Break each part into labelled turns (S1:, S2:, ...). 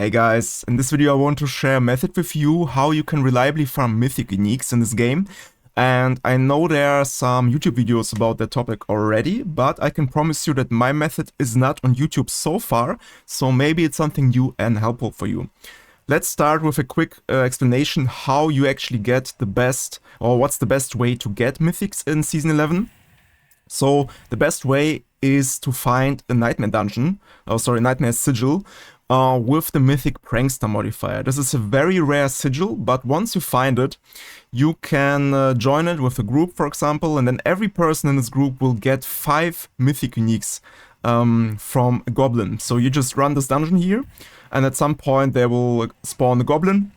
S1: Hey guys, in this video I want to share a method with you how you can reliably farm mythic uniques in this game. And I know there are some YouTube videos about that topic already, but I can promise you that my method is not on YouTube so far, so maybe it's something new and helpful for you. Let's start with a quick explanation how you actually get the best, or what's the best way to get mythics in Season 11. So the best way is to find a Nightmare dungeon, Nightmare sigil, with the Mythic Prankster modifier. This is a very rare sigil, but once you find it, you can join it with a group, for example, and then every person in this group will get 5 Mythic uniques from a goblin. So you just run this dungeon here, and at some point they will spawn a goblin,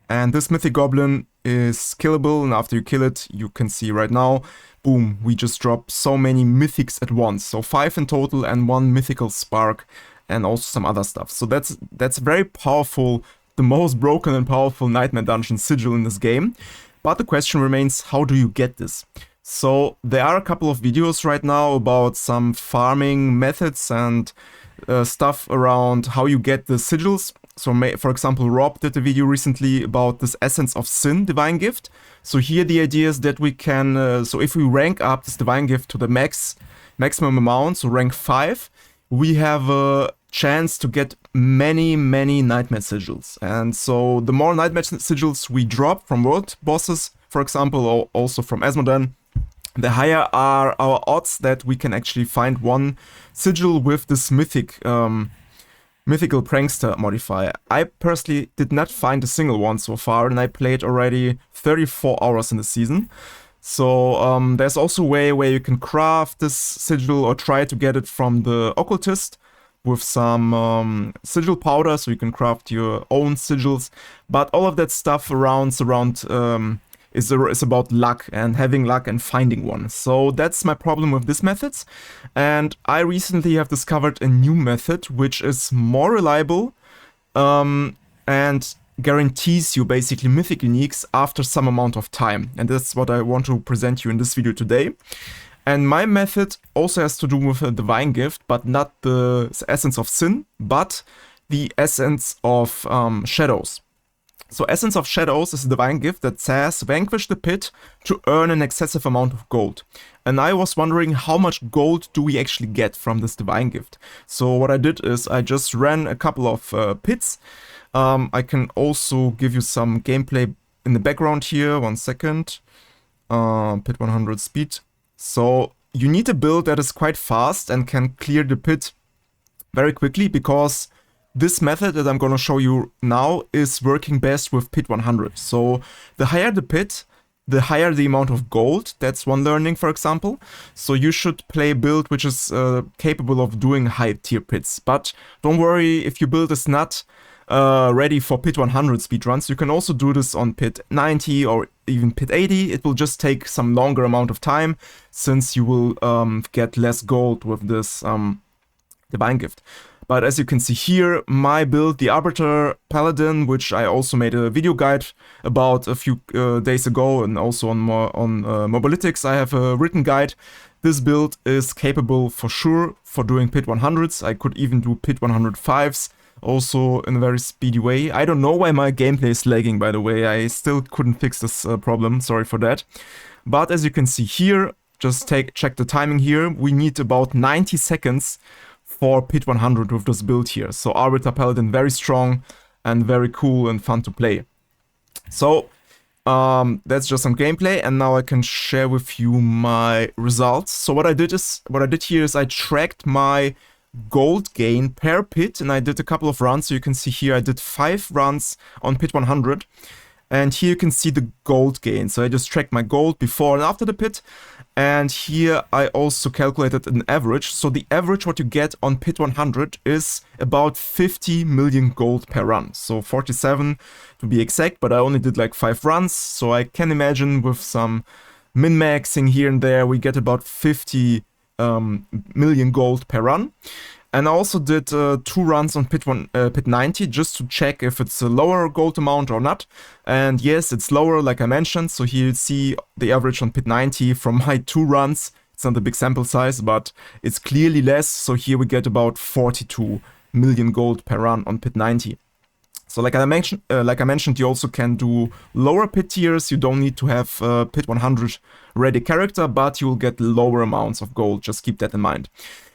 S1: and this Mythic Goblin is killable, and after you kill it, you can see right now, boom, we just drop so many mythics at once. So 5 in total and 1 mythical spark and also some other stuff. So that's very powerful, the most broken and powerful Nightmare Dungeon sigil in this game. But the question remains, how do you get this? So there are a couple of videos right now about some farming methods and stuff around how you get the sigils. So for example, Rob did a video recently about this Essence of Sin Divine Gift. So here the idea is that we can, so if we rank up this Divine Gift to the maximum amount, so rank 5, we have a chance to get many Nightmare sigils. And so the more Nightmare sigils we drop from world bosses, for example, or also from Asmodan, the higher are our odds that we can actually find one sigil with this Mythical Prankster modifier. I personally did not find a single one so far, and I played already 34 hours in the season. So there's also a way where you can craft this sigil or try to get it from the occultist with some sigil powder, so you can craft your own sigils. But all of that stuff is about luck and having luck and finding one. So that's my problem with this method. And I recently have discovered a new method which is more reliable and guarantees you basically mythic uniques after some amount of time. And that's what I want to present you in this video today. And my method also has to do with a Divine Gift, but not the Essence of Sin, but the Essence of Shadows. So Essence of Shadows is a Divine Gift that says vanquish the pit to earn an excessive amount of gold. And I was wondering how much gold do we actually get from this Divine Gift. So what I did is I just ran a couple of pits. I can also give you some gameplay in the background here, 1 second. Pit 100 speed. So you need a build that is quite fast and can clear the pit very quickly, because this method that I'm going to show you now is working best with pit 100. So the higher the pit, the higher the amount of gold. That's one learning, for example. So you should play a build which is capable of doing high tier pits. But don't worry if your build is not ready for pit 100 speedruns. You can also do this on pit 90 or even pit 80. It will just take some longer amount of time, since you will get less gold with this Divine Gift. But as you can see here, my build, the Arbiter Paladin, which I also made a video guide about a few days ago, and also on Mobalytics I have a written guide. This build is capable for sure for doing pit 100s. I could even do pit 105s also in a very speedy way. I don't know why my gameplay is lagging, by the way. I still couldn't fix this problem, sorry for that. But as you can see here, just check the timing here. We need about 90 seconds for pit 100 with this build here. So Arbiter Paladin, very strong and very cool and fun to play. So that's just some gameplay, and now I can share with you my results. So what I did here is I tracked my gold gain per pit, and I did a couple of runs. So you can see here I did 5 runs on pit 100, and here you can see the gold gain. So I just tracked my gold before and after the pit. And here I also calculated an average. So the average what you get on pit 100 is about 50 million gold per run. So 47 to be exact, but I only did like 5 runs. So I can imagine with some min-maxing here and there, we get about 50 million gold per run. And I also did 2 runs on pit 90 just to check if it's a lower gold amount or not. And yes, it's lower, like I mentioned. So here you see the average on pit 90 from my 2 runs. It's not a big sample size, but it's clearly less. So here we get about 42 million gold per run on pit 90. So like I mentioned, you also can do lower pit tiers. You don't need to have pit 100 ready character, but you'll get lower amounts of gold. Just keep that in mind.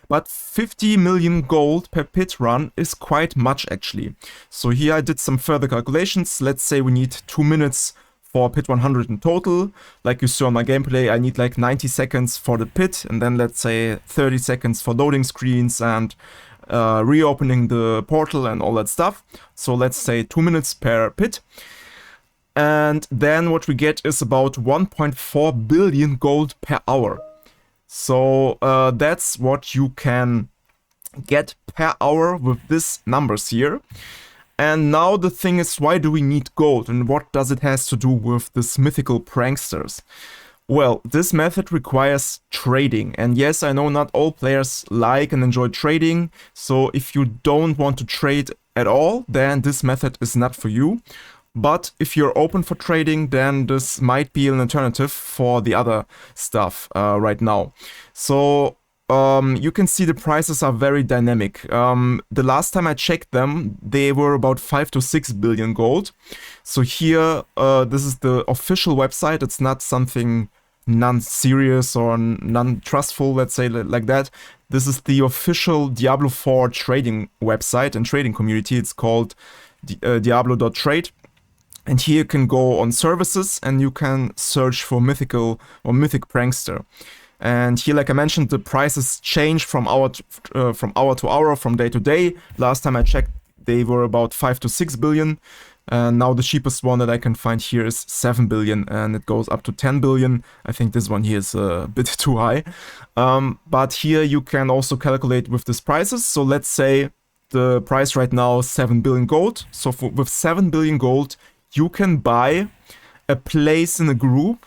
S1: But 50 million gold per pit run is quite much actually. So here I did some further calculations. Let's say we need 2 minutes for pit 100 in total. Like you saw in my gameplay, I need like 90 seconds for the pit, and then let's say 30 seconds for loading screens and reopening the portal and all that stuff. So let's say 2 minutes per pit. And then what we get is about 1.4 billion gold per hour. So that's what you can get per hour with these numbers here. And now the thing is, why do we need gold, and what does it has to do with this mythical pranksters? Well, this method requires trading, and yes, I know not all players like and enjoy trading, so if you don't want to trade at all, then this method is not for you. But if you're open for trading, then this might be an alternative for the other stuff right now. So you can see the prices are very dynamic. The last time I checked them, they were about 5 to 6 billion gold. So here, this is the official website. It's not something non-serious or non-trustful, let's say like that. This is the official Diablo 4 trading website and trading community. It's called diablo.trade. And here you can go on services and you can search for mythical or mythic prankster. And here, like I mentioned, the prices change from hour to hour, from day to day. Last time I checked, they were about 5 to 6 billion. And now the cheapest one that I can find here is 7 billion, and it goes up to 10 billion. I think this one here is a bit too high. But here you can also calculate with these prices. So let's say the price right now is 7 billion gold. So with 7 billion gold, you can buy a place in a group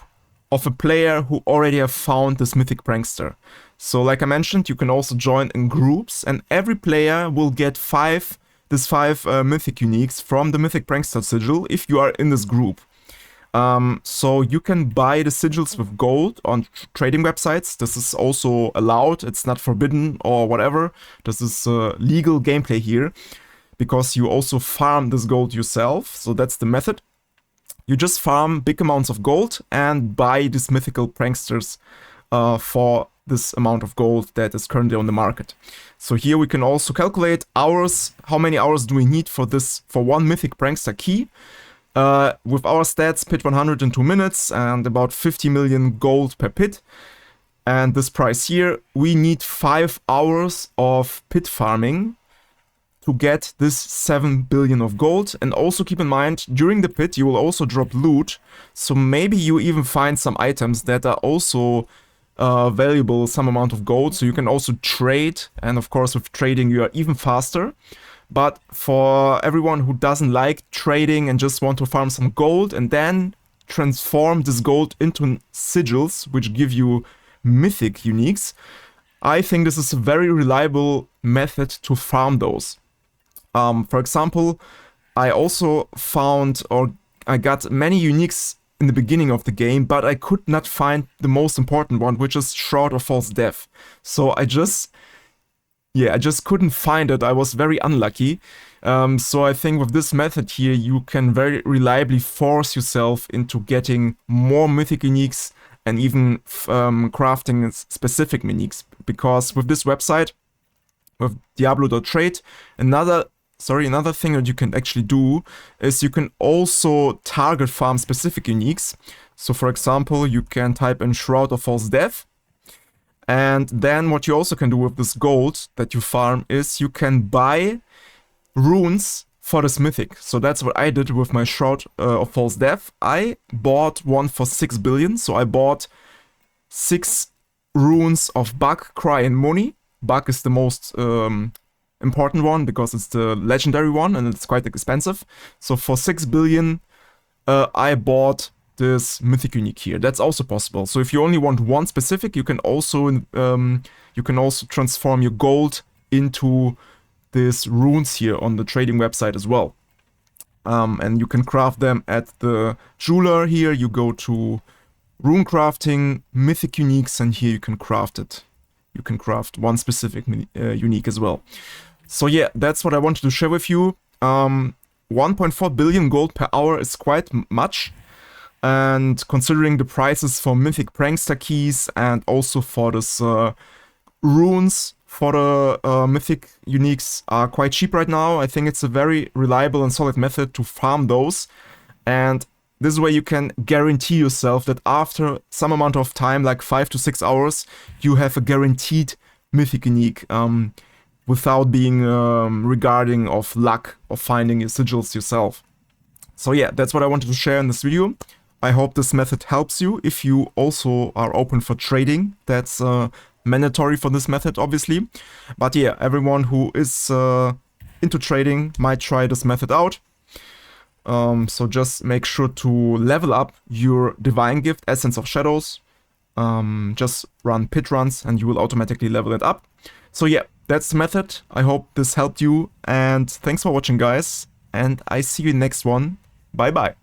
S1: of a player who already have found this mythic prankster. So like I mentioned, you can also join in groups, and every player will get 5 mythic uniques from the mythic prankster sigil if you are in this group. So you can buy the sigils with gold on trading websites. This is also allowed. It's not forbidden or whatever. This is legal gameplay here, because you also farm this gold yourself. So that's the method. You just farm big amounts of gold and buy these mythical pranksters for this amount of gold that is currently on the market. So here we can also calculate hours. How many hours do we need for one mythic prankster key? With our stats, pit 100 in 2 minutes and about 50 million gold per pit. And this price here, we need 5 hours of pit farming to get this 7 billion of gold. And also keep in mind, during the pit you will also drop loot, so maybe you even find some items that are also valuable, some amount of gold, so you can also trade, and of course with trading you are even faster. But for everyone who doesn't like trading and just want to farm some gold and then transform this gold into sigils, which give you mythic uniques, I think this is a very reliable method to farm those. For example, I also found, or I got many uniques in the beginning of the game, but I could not find the most important one, which is Shroud of False Death. So I just couldn't find it. I was very unlucky. So I think with this method here, you can very reliably force yourself into getting more mythic uniques and even crafting specific uniques. Because with this website, with diablo.trade, another thing that you can actually do is you can also target farm specific uniques. So for example, you can type in Shroud of False Death. And then what you also can do with this gold that you farm is you can buy runes for this mythic. So that's what I did with my Shroud of False Death. I bought one for 6 billion. So I bought 6 runes of Bug, Cry and Money. Bug is the most important one because it's the legendary one and it's quite expensive. So for 6 billion I bought this mythic unique here. That's also possible. So if you only want one specific, you can also transform your gold into these runes here on the trading website as well. And you can craft them at the jeweler here. You go to rune crafting, mythic uniques, and here you can craft it. You can craft one specific unique as well. So yeah, that's what I wanted to share with you. 1.4 billion gold per hour is quite much. And considering the prices for mythic prankster keys and also for this runes for the mythic uniques are quite cheap right now, I think it's a very reliable and solid method to farm those. And this way you can guarantee yourself that after some amount of time, like 5 to 6 hours, you have a guaranteed mythic unique without being regarding of luck of finding your sigils yourself. So yeah, that's what I wanted to share in this video. I hope this method helps you. If you also are open for trading, that's mandatory for this method, obviously. But yeah, everyone who is into trading might try this method out. So just make sure to level up your divine gift, Essence of Shadows. Just run pit runs and you will automatically level it up. So yeah, that's the method. I hope this helped you, and thanks for watching, guys. And I see you in the next one. Bye bye.